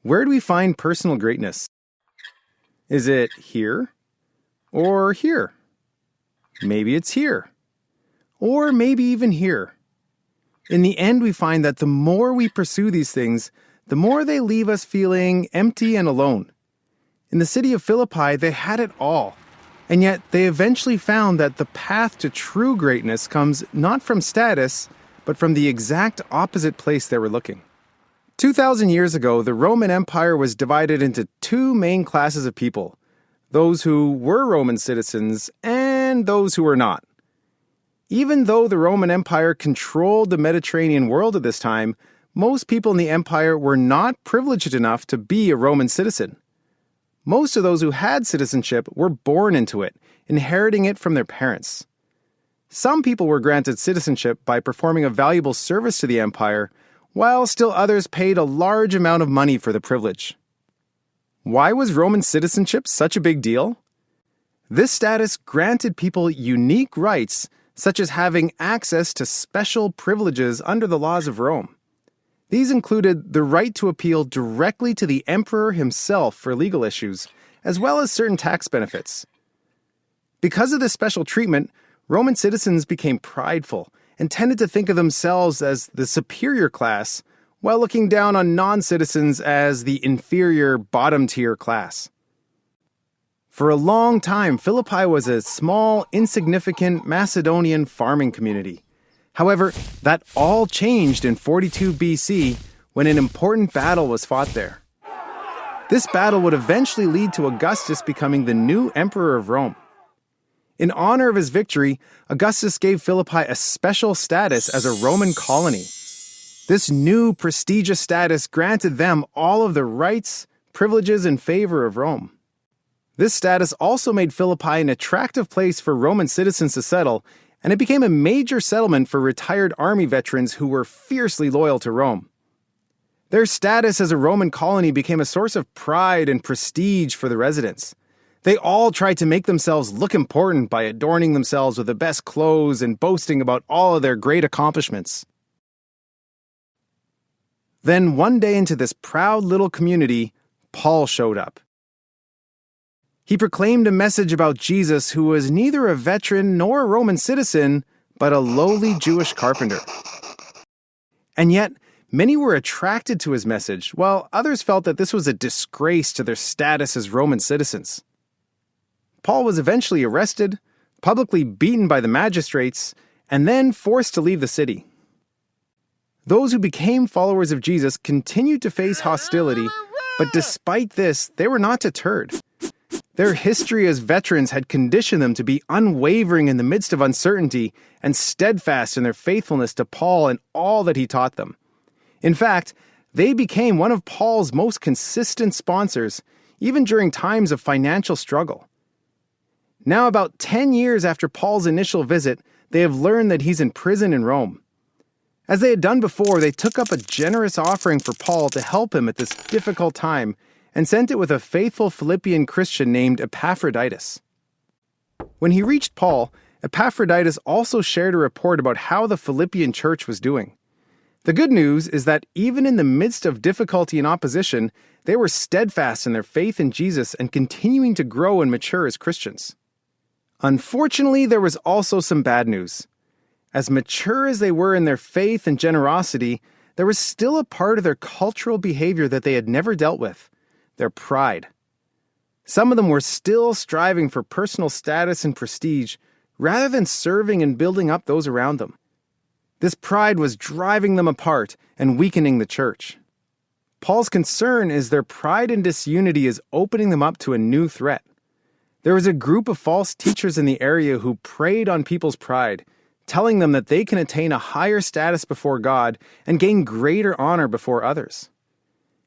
Where do we find personal greatness? Is it here or here? Maybe it's here. Or maybe even here. In the end, we find that the more we pursue these things, the more they leave us feeling empty and alone. In the city of Philippi, they had it all. And yet, they eventually found that the path to true greatness comes not from status, but from the exact opposite place they were looking. 2,000 years ago, the Roman Empire was divided into two main classes of people: those who were Roman citizens and those who were not. Even though the Roman Empire controlled the Mediterranean world at this time, most people in the empire were not privileged enough to be a Roman citizen. Most of those who had citizenship were born into it, inheriting it from their parents. Some people were granted citizenship by performing a valuable service to the empire, while still others paid a large amount of money for the privilege. Why was Roman citizenship such a big deal? This status granted people unique rights, such as having access to special privileges under the laws of Rome. These included the right to appeal directly to the emperor himself for legal issues, as well as certain tax benefits. Because of this special treatment, Roman citizens became prideful and tended to think of themselves as the superior class, while looking down on non-citizens as the inferior bottom-tier class. For a long time, Philippi was a small, insignificant Macedonian farming community. However, that all changed in 42 BC when an important battle was fought there. This battle would eventually lead to Augustus becoming the new emperor of Rome. In honor of his victory, Augustus gave Philippi a special status as a Roman colony. This new prestigious status granted them all of the rights, privileges, and favor of Rome. This status also made Philippi an attractive place for Roman citizens to settle, and it became a major settlement for retired army veterans who were fiercely loyal to Rome. Their status as a Roman colony became a source of pride and prestige for the residents. They all tried to make themselves look important by adorning themselves with the best clothes and boasting about all of their great accomplishments. Then one day into this proud little community, Paul showed up. He proclaimed a message about Jesus, who was neither a veteran nor a Roman citizen, but a lowly Jewish carpenter. And yet, many were attracted to his message, while others felt that this was a disgrace to their status as Roman citizens. Paul was eventually arrested, publicly beaten by the magistrates, and then forced to leave the city. Those who became followers of Jesus continued to face hostility, but despite this, they were not deterred. Their history as veterans had conditioned them to be unwavering in the midst of uncertainty and steadfast in their faithfulness to Paul and all that he taught them. In fact, they became one of Paul's most consistent sponsors, even during times of financial struggle. Now, about 10 years after Paul's initial visit, they have learned that he's in prison in Rome. As they had done before, they took up a generous offering for Paul to help him at this difficult time, and sent it with a faithful Philippian Christian named Epaphroditus. When he reached Paul, Epaphroditus also shared a report about how the Philippian church was doing. The good news is that even in the midst of difficulty and opposition, they were steadfast in their faith in Jesus and continuing to grow and mature as Christians. Unfortunately, there was also some bad news. As mature as they were in their faith and generosity, there was still a part of their cultural behavior that they had never dealt with: their pride. Some of them were still striving for personal status and prestige, rather than serving and building up those around them. This pride was driving them apart and weakening the church. Paul's concern is their pride and disunity is opening them up to a new threat. There was a group of false teachers in the area who preyed on people's pride, telling them that they can attain a higher status before God and gain greater honor before others.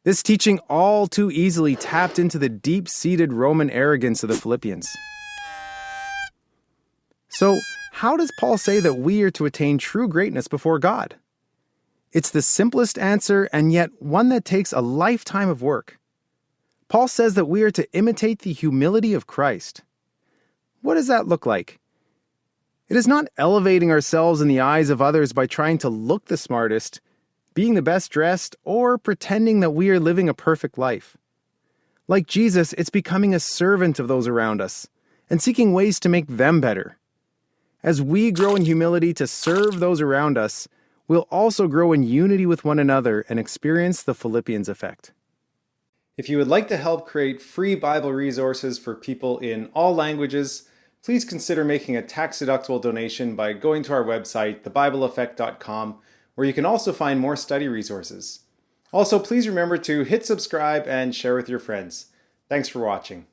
This teaching all too easily tapped into the deep-seated Roman arrogance of the Philippians. So, how does Paul say that we are to attain true greatness before God? It's the simplest answer, and yet one that takes a lifetime of work. Paul says that we are to imitate the humility of Christ. What does that look like? It is not elevating ourselves in the eyes of others by trying to look the smartest. being the best dressed, or pretending that we are living a perfect life. Like Jesus, it's becoming a servant of those around us and seeking ways to make them better. As we grow in humility to serve those around us, we'll also grow in unity with one another and experience the Philippians effect. If you would like to help create free Bible resources for people in all languages, please consider making a tax-deductible donation by going to our website, thebibleeffect.com, where you can also find more study resources. Also, please remember to hit subscribe and share with your friends. Thanks for watching.